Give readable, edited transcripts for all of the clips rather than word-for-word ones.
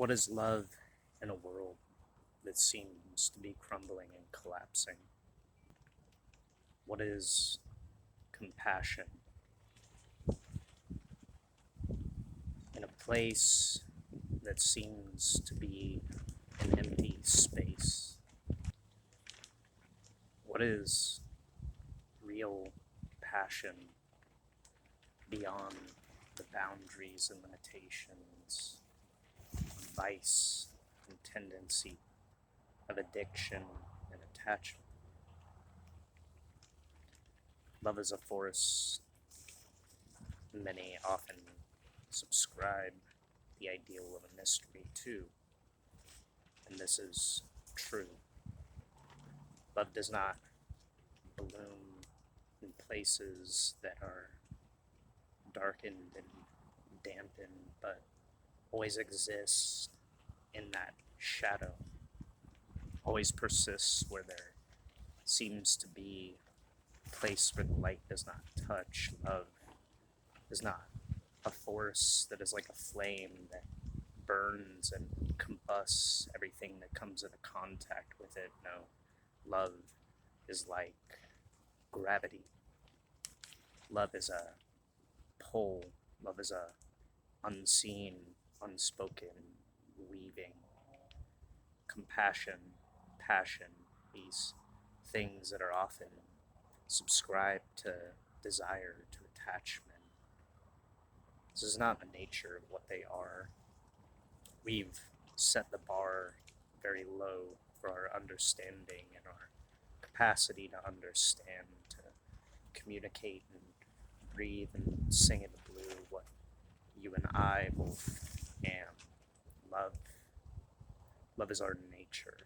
What is love in a world that seems to be crumbling and collapsing? What is compassion in a place that seems to be an empty space? What is real passion beyond the boundaries and limitations of vice and tendency, of addiction and attachment? Love is a force. Many often subscribe the ideal of a mystery too, and this is true. Love does not bloom in places that are darkened and dampened, but always exists in that shadow, always persists where there seems to be a place where the light does not touch. Love is not a force that is like a flame that burns and combusts everything that comes into contact with it. No, love is like gravity. Love is a pull. Love is a unseen, unspoken weaving. Compassion, passion, these things that are often subscribed to desire, to attachment. This is not the nature of what they are. We've set the bar very low for our understanding and our capacity to understand, to communicate and breathe and sing in the blue what you and I both am. Love. Love is our nature.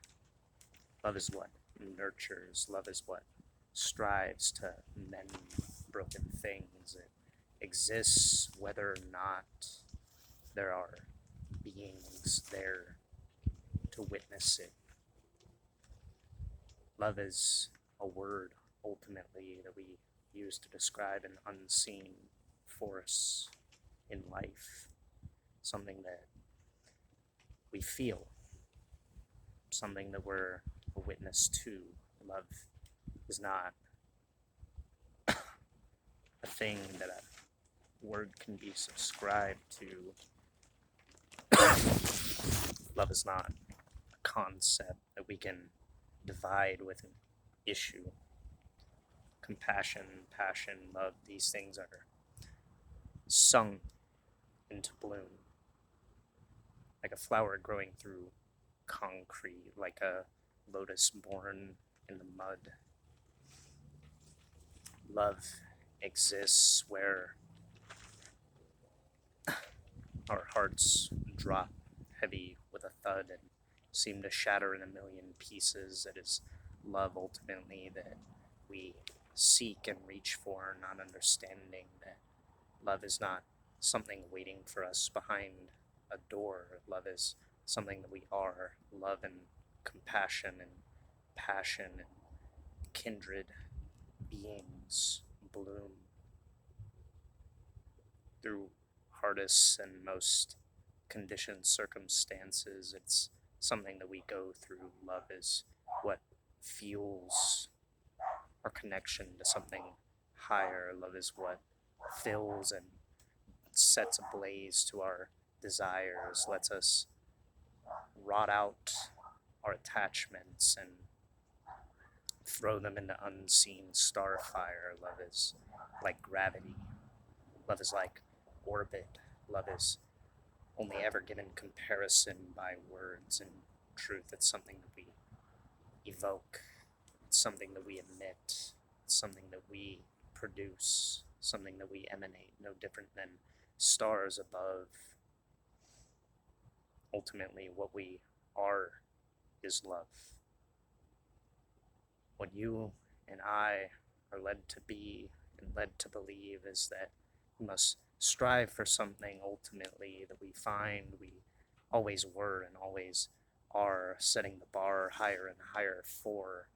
Love is what nurtures. Love is what strives to mend broken things. It exists whether or not there are beings there to witness it. Love is a word, ultimately, that we use to describe an unseen force in life, something that we feel, something that we're a witness to. Love is not a thing that a word can be subscribed to. Love is not a concept that we can divide with an issue. Compassion, passion, love, these things are sung into bloom, like a flower growing through concrete, like a lotus born in the mud. Love exists where our hearts drop heavy with a thud and seem to shatter in a million pieces. It is love, ultimately, that we seek and reach for, not understanding that love is not something waiting for us behind a door. Love is something that we are. Love and compassion and passion and kindred beings bloom through hardest and most conditioned circumstances. It's something that we go through. Love is what fuels our connection to something higher. Love is what fills and sets ablaze to our desires, lets us rot out our attachments and throw them into unseen starfire. Love is like gravity. Love is like orbit. Love is only ever given comparison by words and truth. It's something that we evoke. It's something that we emit. It's something that we produce. Something that we emanate. No different than stars above. Ultimately, what we are is love. What you and I are led to be and led to believe is that we must strive for something ultimately that we find we always were and always are, setting the bar higher and higher for.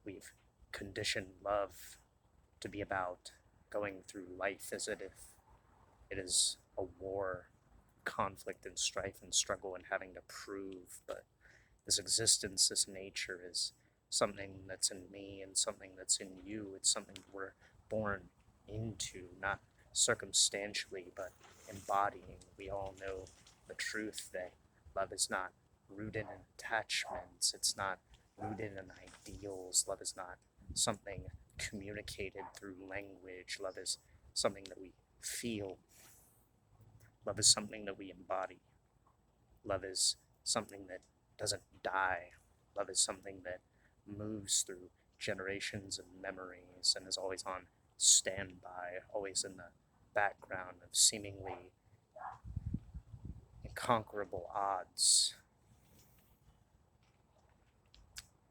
We've conditioned love to be about going through life as if it is a war, conflict and strife and struggle and having to prove, but this existence, this nature is something that's in me and something that's in you. It's something we're born into, not circumstantially, but embodying. We all know the truth that love is not rooted in attachments, it's not rooted in ideals. Love is not something communicated through language. Love is something that we feel. Love is something that we embody. Love is something that doesn't die. Love is something that moves through generations and memories and is always on standby, always in the background of seemingly inconquerable odds.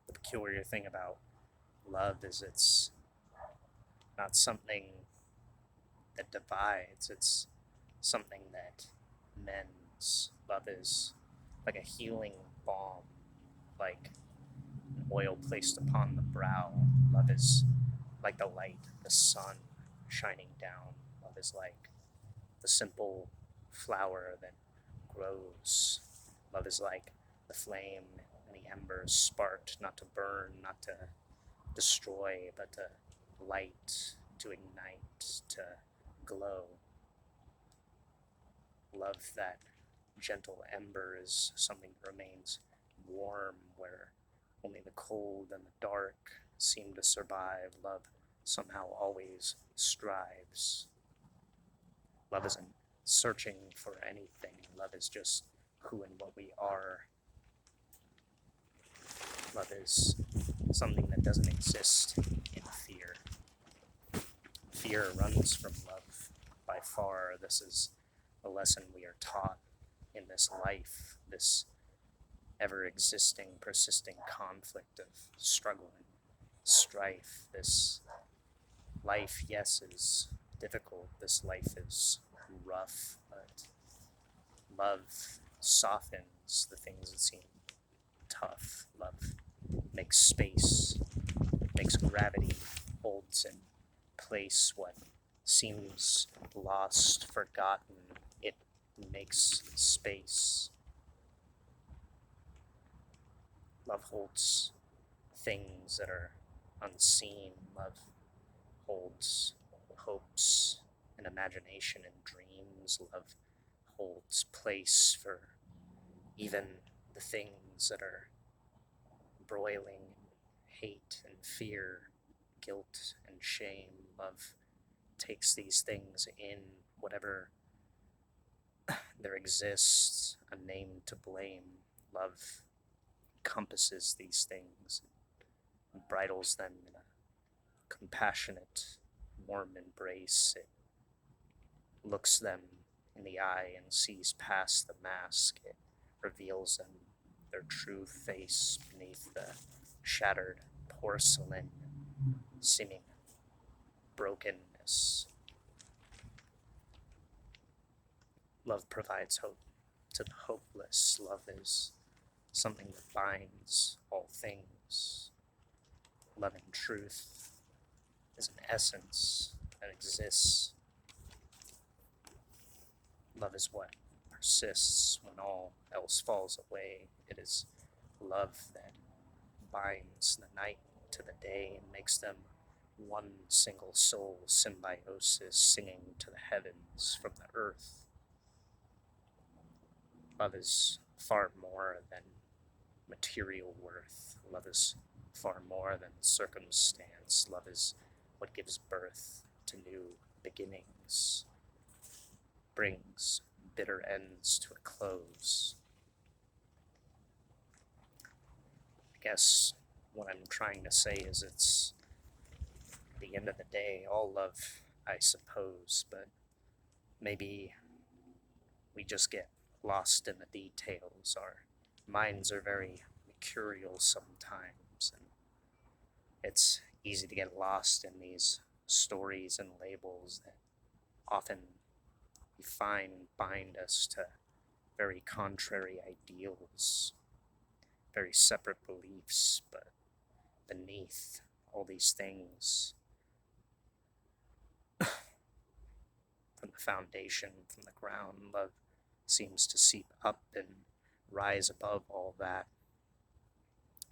The peculiar thing about love is it's not something that divides, it's something that mends. Love is like a healing balm, like an oil placed upon the brow. Love is like the light, the sun shining down. Love is like the simple flower that grows. Love is like the flame and the embers sparked, not to burn, not to destroy, but to light, to ignite, to glow. Love, that gentle ember, is something that remains warm, where only the cold and the dark seem to survive. Love somehow always strives. Love isn't searching for anything. Love is just who and what we are. Love is something that doesn't exist in fear. Fear runs from love by far. This is a lesson we are taught in this life, this ever-existing, persisting conflict of struggle and strife. This life, yes, is difficult. This life is rough, but love softens the things that seem tough. Love makes space, makes gravity, holds in place what seems lost, forgotten. It makes space. Love holds things that are unseen. Love holds hopes and imagination and dreams. Love holds place for even the things that are broiling hate and fear, guilt and shame. Love takes these things in, whatever there exists, a name to blame. Love encompasses these things and bridles them in a compassionate, warm embrace. It looks them in the eye and sees past the mask. It reveals them their true face beneath the shattered porcelain, seeming brokenness. Love provides hope to the hopeless. Love is something that binds all things. Love and truth is an essence that exists. Love is what persists when all else falls away. It is love that binds the night to the day and makes them one single soul, symbiosis, singing to the heavens from the earth. Love is far more than material worth. Love is far more than circumstance. Love is what gives birth to new beginnings, brings bitter ends to a close. I guess what I'm trying to say is it's, at the end of the day, all love, I suppose, but maybe we just get lost in the details. Our minds are very mercurial sometimes, and it's easy to get lost in these stories and labels that often we find bind us to very contrary ideals, very separate beliefs, but beneath all these things, from the foundation, from the ground, love seems to seep up and rise above all that.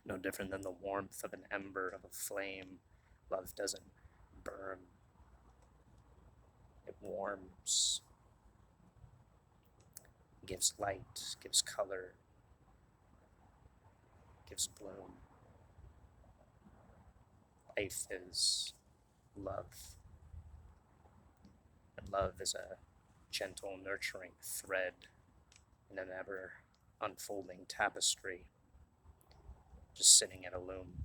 No different than the warmth of an ember of a flame. Love doesn't burn, it warms, gives light, gives color, gives bloom. Life is love, and love is a gentle, nurturing thread in an ever unfolding tapestry, just sitting at a loom.